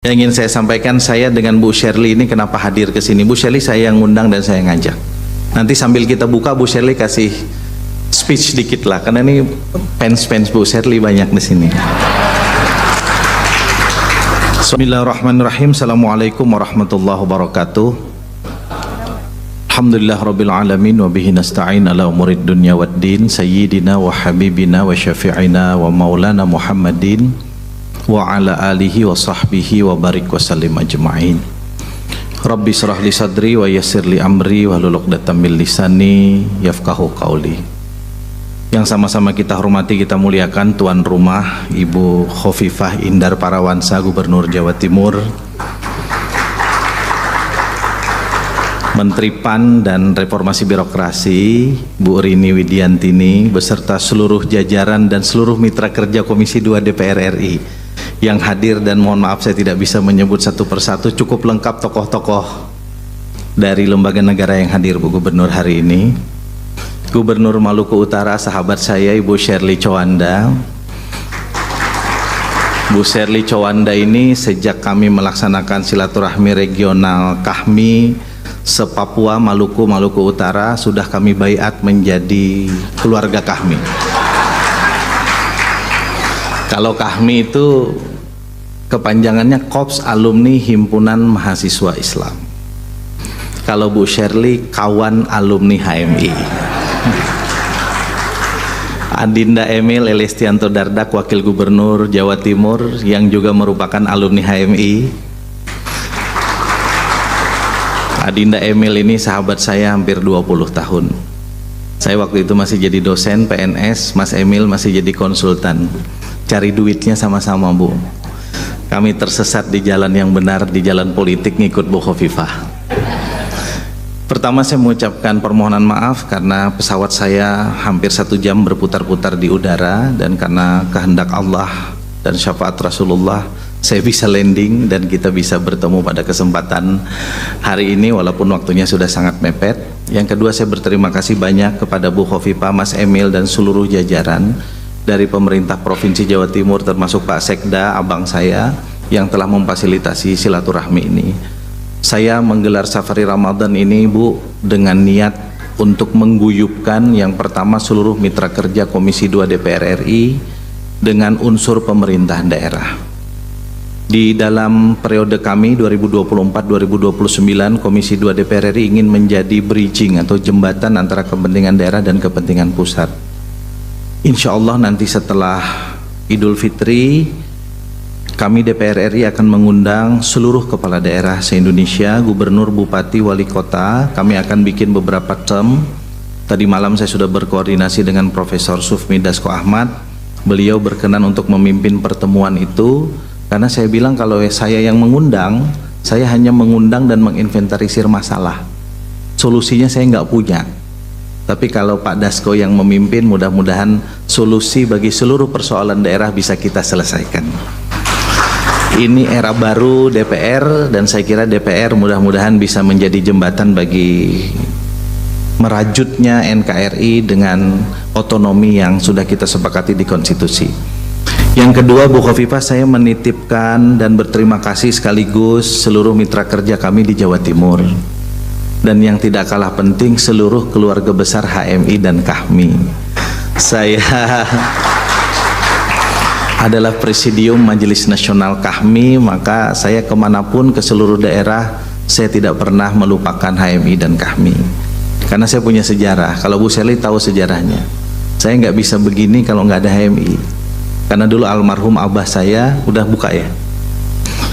Yang ingin saya sampaikan, saya dengan Bu Shirley ini kenapa hadir ke sini. Bu Shirley saya yang ngundang dan saya ngajak. Nanti sambil kita buka, Bu Shirley kasih speech dikit lah, karena ini fans Bu Shirley banyak di sini. Bismillahirrahmanirrahim. Assalamualaikum warahmatullahi wabarakatuh. Alhamdulillah rabbil alamin wa bihi nasta'in ala umurid dunya waddin sayyidina wa habibina wa syafi'ina wa maulana Muhammadin wa ala alihi wa sahbihi wa barik wa sallim ajma'in. Rabbi syrah li sadri wa yassir li amri wa hlul 'uqdatam min lisani yafqahu qauli. Yang sama-sama kita hormati, kita muliakan tuan rumah Ibu Khofifah Indar Parawansa, Gubernur Jawa Timur, Menteri PAN dan Reformasi Birokrasi Bu Rini Widiantini beserta seluruh jajaran dan seluruh mitra kerja Komisi 2 DPR RI yang hadir, dan mohon maaf saya tidak bisa menyebut satu persatu, cukup lengkap tokoh-tokoh dari lembaga negara yang hadir Bu Gubernur hari ini. Gubernur Maluku Utara sahabat saya Ibu Shirley Chowanda. Bu Shirley Chowanda ini sejak kami melaksanakan silaturahmi regional KAHMI se-Papua, Maluku Utara, sudah kami baiat menjadi keluarga KAHMI. Kalau KAHMI itu kepanjangannya Korps Alumni Himpunan Mahasiswa Islam. Kalau Bu Shirley kawan alumni HMI. Adinda Emil Elestianto Dardak, Wakil Gubernur Jawa Timur yang juga merupakan alumni HMI. Adinda Emil ini sahabat saya hampir 20 tahun. Saya waktu itu masih jadi dosen PNS, Mas Emil masih jadi konsultan. Cari duitnya sama-sama Bu. Kami tersesat di jalan yang benar, di jalan politik, ngikut Bu Khofifah. Pertama saya mengucapkan permohonan maaf karena pesawat saya hampir 1 jam berputar-putar di udara, dan karena kehendak Allah dan syafaat Rasulullah saya bisa landing dan kita bisa bertemu pada kesempatan hari ini walaupun waktunya sudah sangat mepet. Yang kedua, saya berterima kasih banyak kepada Bu Khofifah, Mas Emil dan seluruh jajaran dari pemerintah Provinsi Jawa Timur, termasuk Pak Sekda, abang saya, yang telah memfasilitasi silaturahmi ini. Saya menggelar Safari Ramadan ini Bu dengan niat untuk mengguyupkan yang pertama seluruh mitra kerja Komisi 2 DPR RI dengan unsur pemerintah daerah. Di dalam periode kami 2024-2029, Komisi 2 DPR RI ingin menjadi bridging atau jembatan antara kepentingan daerah dan kepentingan pusat. Insya Allah nanti setelah Idul Fitri, kami DPR RI akan mengundang seluruh kepala daerah se-Indonesia, gubernur, bupati, wali kota. Kami akan bikin beberapa term. Tadi malam saya sudah berkoordinasi dengan Profesor Sufmi Dasko Ahmad. Beliau berkenan untuk memimpin pertemuan itu, karena saya bilang kalau saya yang mengundang, saya hanya mengundang dan menginventarisir masalah. Solusinya saya nggak punya. Tapi kalau Pak Dasko yang memimpin, mudah-mudahan solusi bagi seluruh persoalan daerah bisa kita selesaikan. Ini era baru DPR, dan saya kira DPR mudah-mudahan bisa menjadi jembatan bagi merajutnya NKRI dengan otonomi yang sudah kita sepakati di konstitusi. Yang kedua, Bu Khofifah, saya menitipkan dan berterima kasih sekaligus seluruh mitra kerja kami di Jawa Timur, dan yang tidak kalah penting seluruh keluarga besar HMI dan KAHMI. Saya adalah Presidium Majelis Nasional KAHMI, maka saya kemanapun ke seluruh daerah saya tidak pernah melupakan HMI dan KAHMI, karena saya punya sejarah. Kalau Bu Shirley tahu sejarahnya, saya nggak bisa begini kalau nggak ada HMI. Karena dulu almarhum abah saya, udah buka ya,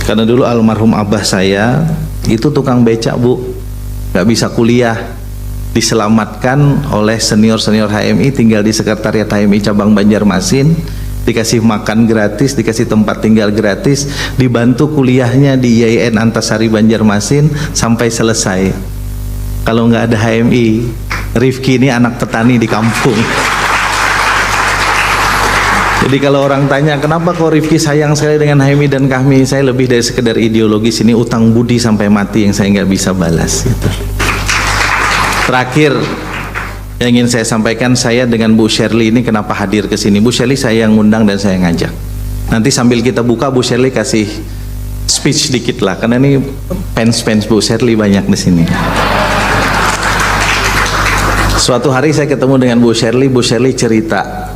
karena dulu almarhum abah saya itu tukang becak Bu, nggak bisa kuliah, diselamatkan oleh senior-senior HMI, tinggal di sekretariat HMI cabang Banjarmasin, dikasih makan gratis, dikasih tempat tinggal gratis, dibantu kuliahnya di IAIN Antasari Banjarmasin sampai selesai. Kalau nggak ada HMI, Rifki ini anak petani di kampung. Jadi kalau orang tanya kenapa kok Rifki sayang sekali dengan HMI dan KAHMI, saya lebih dari sekedar ideologis, ini utang budi sampai mati yang saya nggak bisa balas gitu. Terakhir yang ingin saya sampaikan, saya dengan Bu Shirley ini kenapa hadir ke sini. Bu Shirley saya yang ngundang dan saya ngajak. Nanti sambil kita buka, Bu Shirley kasih speech dikit lah, karena ini fans Bu Sherly banyak di sini. Suatu hari saya ketemu dengan Bu Sherly cerita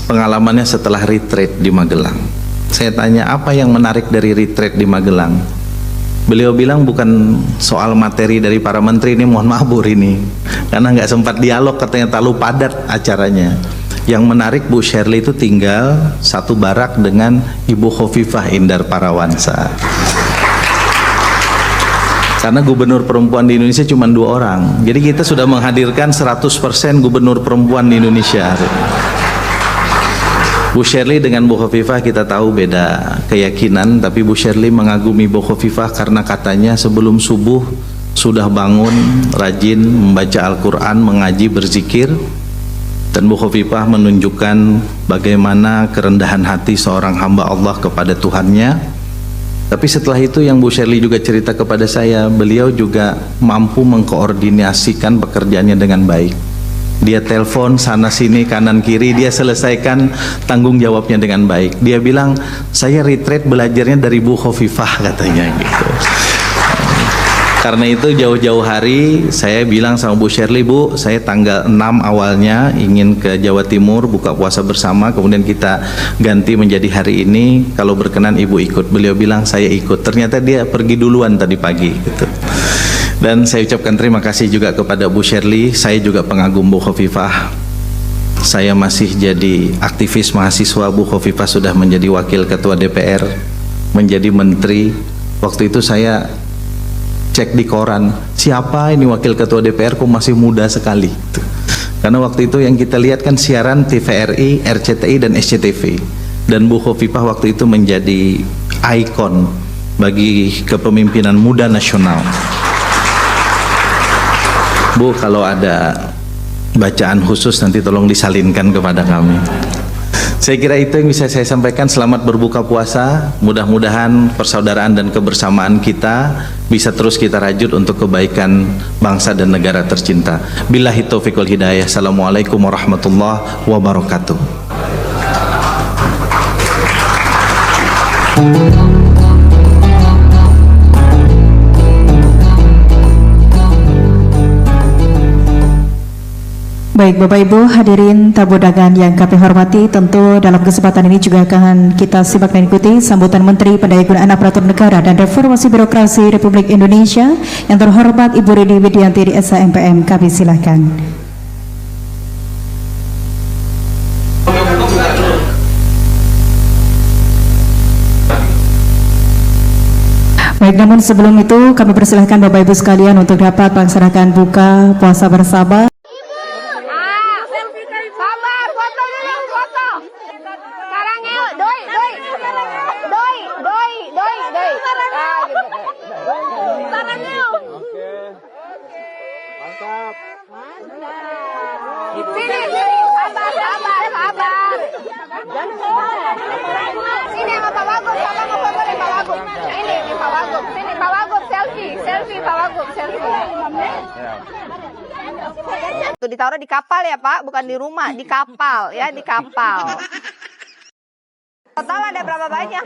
pengalamannya setelah retreat di Magelang. Saya tanya, apa yang menarik dari retreat di Magelang? Beliau bilang bukan soal materi dari para menteri, ini mohon maaf Bu Rini, karena nggak sempat dialog, katanya terlalu padat acaranya. Yang menarik, Bu Sherly itu tinggal satu barak dengan Ibu Khofifah Indar Parawansa. Karena gubernur perempuan di Indonesia cuma 2 orang. Jadi kita sudah menghadirkan 100% gubernur perempuan di Indonesia. Bu Sherly dengan Bu Khofifah kita tahu beda keyakinan, tapi Bu Sherly mengagumi Bu Khofifah karena katanya sebelum subuh sudah bangun, rajin membaca Al-Quran, mengaji, berzikir. Dan Bu Khofifah menunjukkan bagaimana kerendahan hati seorang hamba Allah kepada Tuhannya. Tapi setelah itu yang Bu Sherly juga cerita kepada saya, beliau juga mampu mengkoordinasikan pekerjaannya dengan baik. Dia telepon sana sini kanan kiri, dia selesaikan tanggung jawabnya dengan baik. Dia bilang, saya retreat belajarnya dari Bu Khofifah katanya gitu. Karena itu jauh-jauh hari saya bilang sama Bu Sherly, Bu, saya tanggal 6 awalnya ingin ke Jawa Timur buka puasa bersama, kemudian kita ganti menjadi hari ini, kalau berkenan Ibu ikut. Beliau bilang saya ikut. Ternyata dia pergi duluan tadi pagi gitu. Dan saya ucapkan terima kasih juga kepada Bu Sherly. Saya juga pengagum Bu Khofifah. Saya masih jadi aktivis mahasiswa, Bu Khofifah sudah menjadi wakil ketua DPR, menjadi menteri. Waktu itu saya cek di koran, siapa ini wakil ketua DPR kok masih muda sekali. Karena waktu itu yang kita lihat kan siaran TVRI, RCTI dan SCTV. Dan Bu Khofifah waktu itu menjadi ikon bagi kepemimpinan muda nasional. Bu, kalau ada bacaan khusus nanti tolong disalinkan kepada kami. Saya kira itu yang bisa saya sampaikan. Selamat berbuka puasa. Mudah-mudahan persaudaraan dan kebersamaan kita bisa terus kita rajut untuk kebaikan bangsa dan negara tercinta. Billahi taufiq wal hidayah. Assalamualaikum warahmatullahi wabarakatuh. Baik Bapak Ibu hadirin tamu undangan yang kami hormati, tentu dalam kesempatan ini juga akan kita simak dan ikuti sambutan Menteri Pendayaan Aparatur Negara dan Reformasi Birokrasi Republik Indonesia yang terhormat Ibu Rini Widianti di SHMPM. Kami silakan. Baik, namun sebelum itu kami persilahkan Bapak Ibu sekalian untuk dapat melaksanakan buka puasa bersama. Sini sama Pak Wagub, sama foto nih Pak Wagub. Ini Pak Wagub, sini Pak Wagub selfie Pak Wagub selfie. Tuh ditaruh di kapal ya Pak, bukan di rumah, di kapal ya, di kapal. Total ada berapa banyak?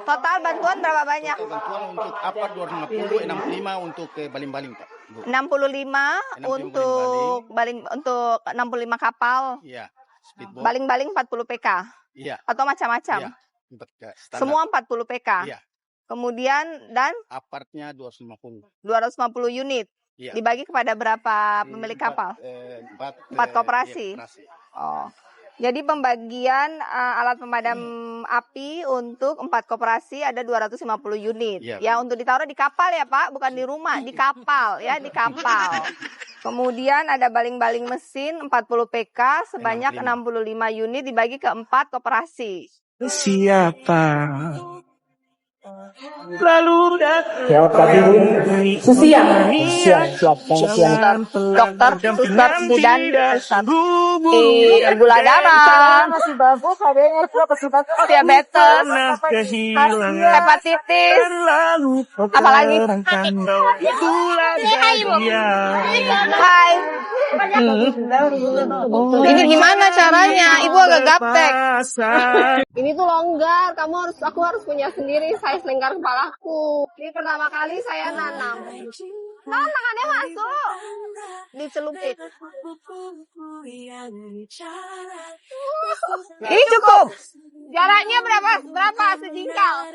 Total bantuan berapa banyak? Bantuan untuk apa 250, 65 untuk baling-baling Pak. 65 untuk baling, untuk 65 kapal. Iya. Speedboat. Baling-baling 40 PK. Iya. Atau macam-macam. Iya. Semua 40 PK. Iya. Kemudian dan apartnya 250 unit. Iya. Dibagi kepada berapa pemilik kapal? 4 koperasi. Iya, koperasi. Oh. Jadi pembagian alat pemadam api untuk 4 koperasi ada 250 unit. Iya. Ya, untuk ditaruh di kapal ya Pak, bukan di rumah, di kapal ya, di kapal. Kemudian ada baling-baling mesin 40 PK sebanyak 65 unit dibagi ke 4 koperasi. Siapa? Lalu Jawab tadi Bu. siap. Dokter, suster, bidan, gula darah, Masih bagus, adanya masih bagus. diabetes, hepatitis, apalagi? Hai. Ini gimana caranya? Ibu agak gaptek. Ini tuh longgar, aku harus punya sendiri. Saya saya selingkar kepalaku. Ini pertama kali saya nanam. Tangannya masuk. Dicelupin. Ini cukup. Jaraknya berapa sejengkal?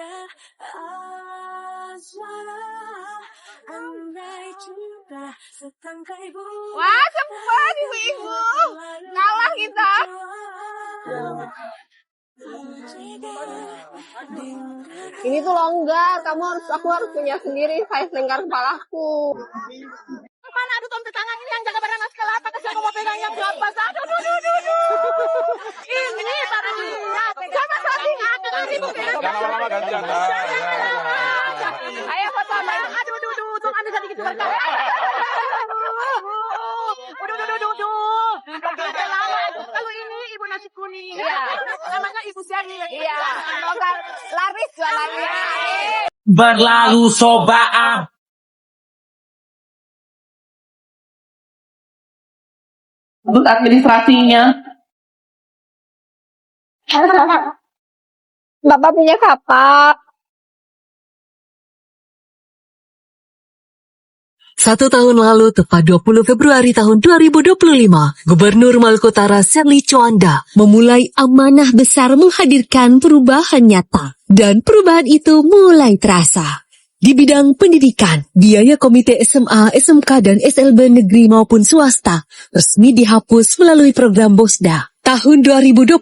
Wah, cepat ibu-ibu. Kalah kita. Ini tuh longgar, aku harus punya sendiri, saya selingkar kepalaku. Mana aduh tom tangan ini yang jaga barang mas kelapa, siapa mau pegang yang berapa? Aduh. Ini barang dia. Coba saling akan ibu pegang. Lama-lama gantian. Ayo foto sama ibu. Aduh, tong ambil sedikit berkah. Kalau ini ibu nasi kuning. Iya. Namanya ibu Sari. Iya. Semoga laris jualannya. Berlalu sobaan. Untuk administrasinya. Bapak punya kapak. 1 tahun lalu, tepat 20 Februari tahun 2025, Gubernur Maluku Utara Serly Coanda memulai amanah besar menghadirkan perubahan nyata. Dan perubahan itu mulai terasa. Di bidang pendidikan, biaya komite SMA, SMK, dan SLB negeri maupun swasta resmi dihapus melalui program BOSDA. Tahun 2025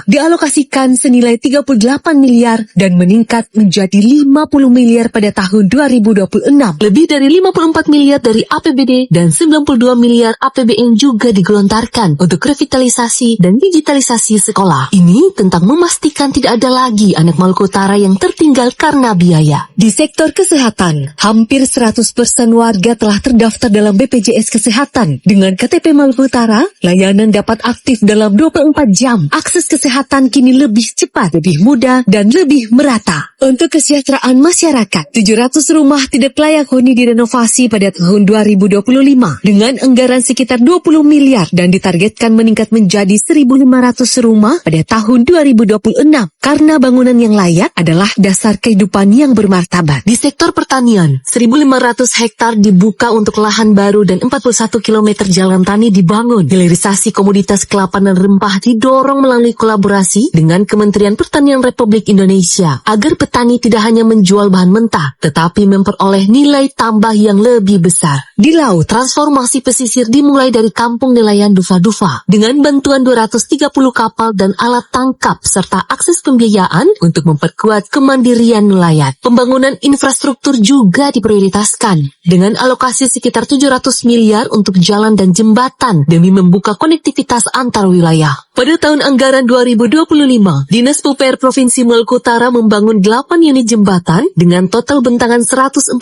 dialokasikan senilai 38 miliar dan meningkat menjadi 50 miliar pada tahun 2026. Lebih dari 54 miliar dari APBD dan 92 miliar APBN juga digelontarkan untuk revitalisasi dan digitalisasi sekolah. Ini tentang memastikan tidak ada lagi anak Maluku Utara yang tertinggal karena biaya. Di sektor kesehatan, hampir 100% warga telah terdaftar dalam BPJS Kesehatan. Dengan KTP Maluku Utara, layanan dapat aktif dalam 24 jam. Akses kesehatan kini lebih cepat, lebih mudah, dan lebih merata. Untuk kesejahteraan masyarakat, 700 rumah tidak layak huni direnovasi pada tahun 2025 dengan anggaran sekitar 20 miliar dan ditargetkan meningkat menjadi 1.500 rumah pada tahun 2026 karena bangunan yang layak adalah dasar kehidupan yang bermartabat. Di sektor pertanian, 1.500 hektar dibuka untuk lahan baru dan 41 km jalan tani dibangun. Hilirisasi komoditas kelapa dan rempah didorong melalui kolaborasi dengan Kementerian Pertanian Republik Indonesia agar petani tidak hanya menjual bahan mentah, tetapi memperoleh nilai tambah yang lebih besar. Di laut, transformasi pesisir dimulai dari kampung nelayan Dufa-Dufa dengan bantuan 230 kapal dan alat tangkap serta akses pembiayaan untuk memperkuat kemandirian nelayan. Pembangunan infrastruktur juga diprioritaskan dengan alokasi sekitar 700 miliar untuk jalan dan jembatan demi membuka konektivitas antar wilayah. Pada tahun anggaran 2025, Dinas PUPR Provinsi Maluku Utara membangun 8 unit jembatan dengan total bentangan 145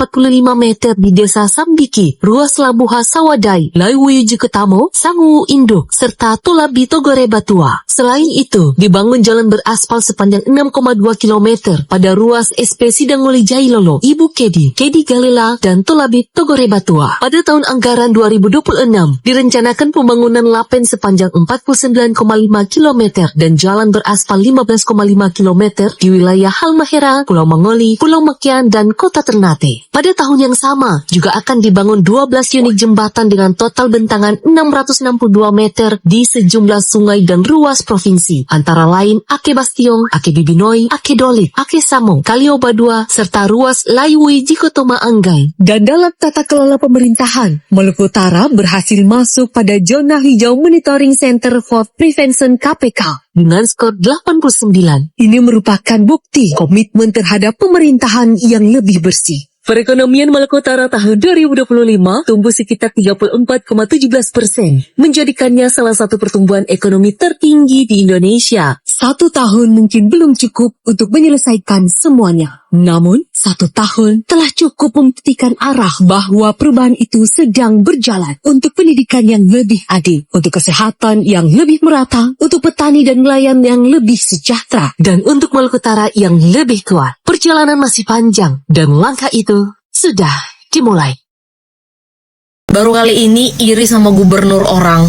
meter di Desa Sambiki, Ruas Labuha Sawadai, Laiwuyu Juketamo, Sangu Induk, serta Tulabi Togore Batua. Selain itu, dibangun jalan beraspal sepanjang 6,2 km pada ruas SP Sidanguli Jailolo, Ibu Kedi, Kedi Galela, dan Tulabi Togore Batua. Pada tahun anggaran 2026, direncanakan pembangunan lapen sepanjang 49,5 km dan jalan beraspal 15,5 km di wilayah Halmahera, Pulau Mangoli, Pulau Mekian, dan Kota Ternate. Pada tahun yang sama, juga akan dibangun 12 unit jembatan dengan total bentangan 662 meter di sejumlah sungai dan ruas provinsi, antara lain Ake Bastiong, Ake Bibinoi, Ake Dolit, Ake Samo, Kalioba 2, serta ruas Laiwui Jikotoma Anggai. Dan dalam tata kelola pemerintahan, Maluku Utara berhasil masuk pada zona hijau Monitoring Center for Prevention KPK dengan skor 89. Ini merupakan bukti komitmen terhadap pemerintahan yang lebih bersih. Perekonomian Maluku Utara tahun 2025 tumbuh sekitar 34,17%, menjadikannya salah satu pertumbuhan ekonomi tertinggi di Indonesia. 1 tahun mungkin belum cukup untuk menyelesaikan semuanya. Namun, 1 tahun telah cukup membuktikan arah bahwa perubahan itu sedang berjalan untuk pendidikan yang lebih adil, untuk kesehatan yang lebih merata, untuk petani dan nelayan yang lebih sejahtera, dan untuk Maluku Utara yang lebih kuat. Perjalanan masih panjang, dan langkah itu sudah dimulai. Baru kali ini iri sama gubernur orang.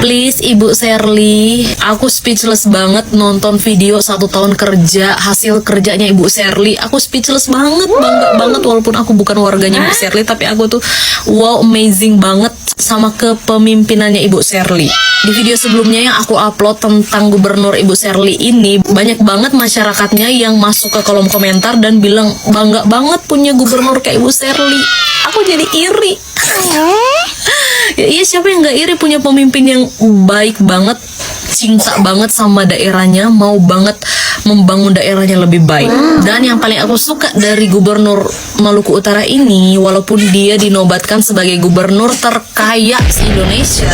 Please Ibu Sherly, aku speechless banget nonton video 1 tahun kerja, hasil kerjanya Ibu Sherly. Aku speechless banget, bangga banget walaupun aku bukan warganya Ibu Sherly, tapi aku tuh wow, amazing banget sama kepemimpinannya Ibu Sherly. Di video sebelumnya yang aku upload tentang gubernur Ibu Sherly ini, banyak banget masyarakatnya yang masuk ke kolom komentar dan bilang bangga banget punya gubernur kayak Ibu Sherly. Aku jadi iri. Ya iya, siapa yang gak iri punya pemimpin yang baik banget, cinta banget sama daerahnya, mau banget membangun daerahnya lebih baik. Dan yang paling aku suka dari gubernur Maluku Utara ini, walaupun dia dinobatkan sebagai gubernur terkaya se-Indonesia,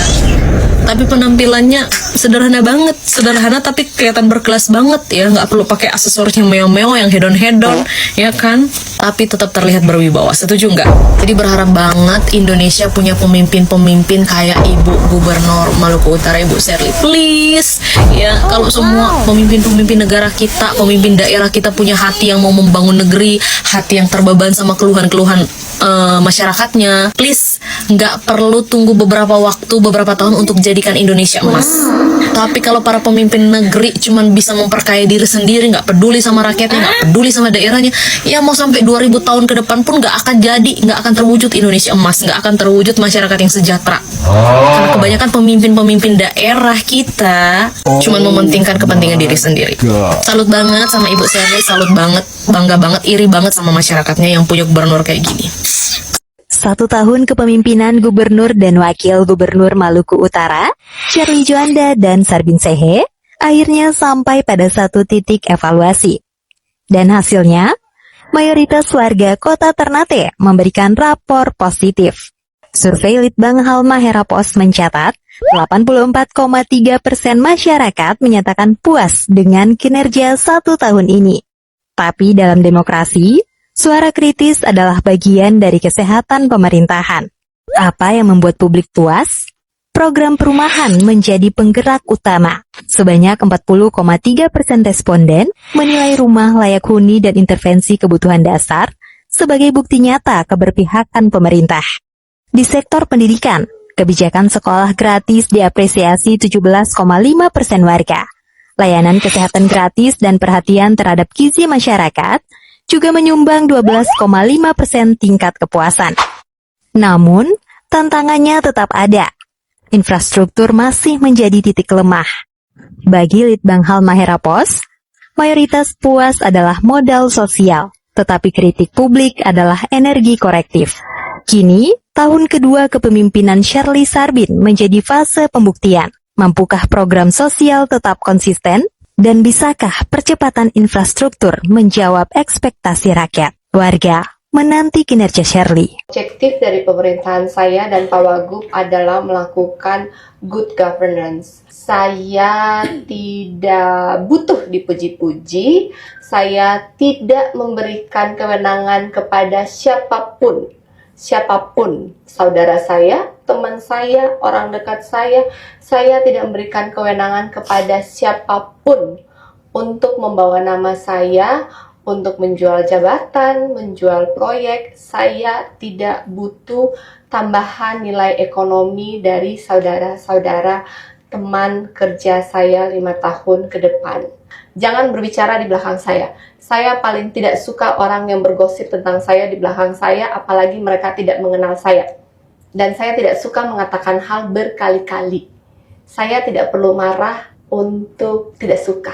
tapi penampilannya sederhana banget, sederhana tapi kelihatan berkelas banget ya, nggak perlu pakai aksesoris yang mewah-mewah, yang hedon-hedon, ya kan? Tapi tetap terlihat berwibawa. Setuju nggak? Jadi berharap banget Indonesia punya pemimpin-pemimpin kayak Ibu Gubernur Maluku Utara, Ibu Sherly. Please, ya kalau semua pemimpin-pemimpin negara kita, pemimpin daerah kita punya hati yang mau membangun negeri, hati yang terbeban sama keluhan-keluhan masyarakatnya, please nggak perlu tunggu beberapa waktu, beberapa tahun untuk jadikan Indonesia emas. Tapi kalau para pemimpin negeri cuman bisa memperkaya diri sendiri, nggak peduli sama rakyatnya, nggak peduli sama daerahnya, ya mau sampai 2000 tahun ke depan pun nggak akan jadi, nggak akan terwujud Indonesia emas, nggak akan terwujud masyarakat yang sejahtera. Karena kebanyakan pemimpin-pemimpin daerah kita cuman mementingkan kepentingan diri sendiri. Salut banget sama Ibu Sherly, salut banget, bangga banget, iri banget sama masyarakatnya yang punya gubernur kayak gini. 1 tahun kepemimpinan Gubernur dan Wakil Gubernur Maluku Utara, Sherly Juanda dan Sarbin Sehe, akhirnya sampai pada satu titik evaluasi. Dan hasilnya, mayoritas warga Kota Ternate memberikan rapor positif. Survei Litbang Halmahera Pos mencatat, 84,3% masyarakat menyatakan puas dengan kinerja 1 tahun ini. Tapi dalam demokrasi, suara kritis adalah bagian dari kesehatan pemerintahan. Apa yang membuat publik puas? Program perumahan menjadi penggerak utama. Sebanyak 40,3% responden menilai rumah layak huni dan intervensi kebutuhan dasar sebagai bukti nyata keberpihakan pemerintah. Di sektor pendidikan, kebijakan sekolah gratis diapresiasi 17,5% warga. Layanan kesehatan gratis dan perhatian terhadap gizi masyarakat juga menyumbang 12,5% tingkat kepuasan. Namun, tantangannya tetap ada. Infrastruktur masih menjadi titik lemah. Bagi Litbang Halmahera Pos, mayoritas puas adalah modal sosial, tetapi kritik publik adalah energi korektif. Kini, tahun kedua kepemimpinan Sherly Sarbin menjadi fase pembuktian. Mampukah program sosial tetap konsisten? Dan bisakah percepatan infrastruktur menjawab ekspektasi rakyat? Warga menanti kinerja Sherly. Objektif dari pemerintahan saya dan Pak Wagub adalah melakukan good governance. Saya tidak butuh dipuji-puji, saya tidak memberikan kewenangan kepada siapapun, saudara saya, teman saya, orang dekat saya tidak memberikan kewenangan kepada siapapun untuk membawa nama saya, untuk menjual jabatan, menjual proyek. Saya tidak butuh tambahan nilai ekonomi dari saudara-saudara teman kerja saya 5 tahun ke depan. Jangan berbicara di belakang saya. Saya paling tidak suka orang yang bergosip tentang saya di belakang saya, apalagi mereka tidak mengenal saya. Dan saya tidak suka mengatakan hal berkali-kali. Saya tidak perlu marah untuk tidak suka.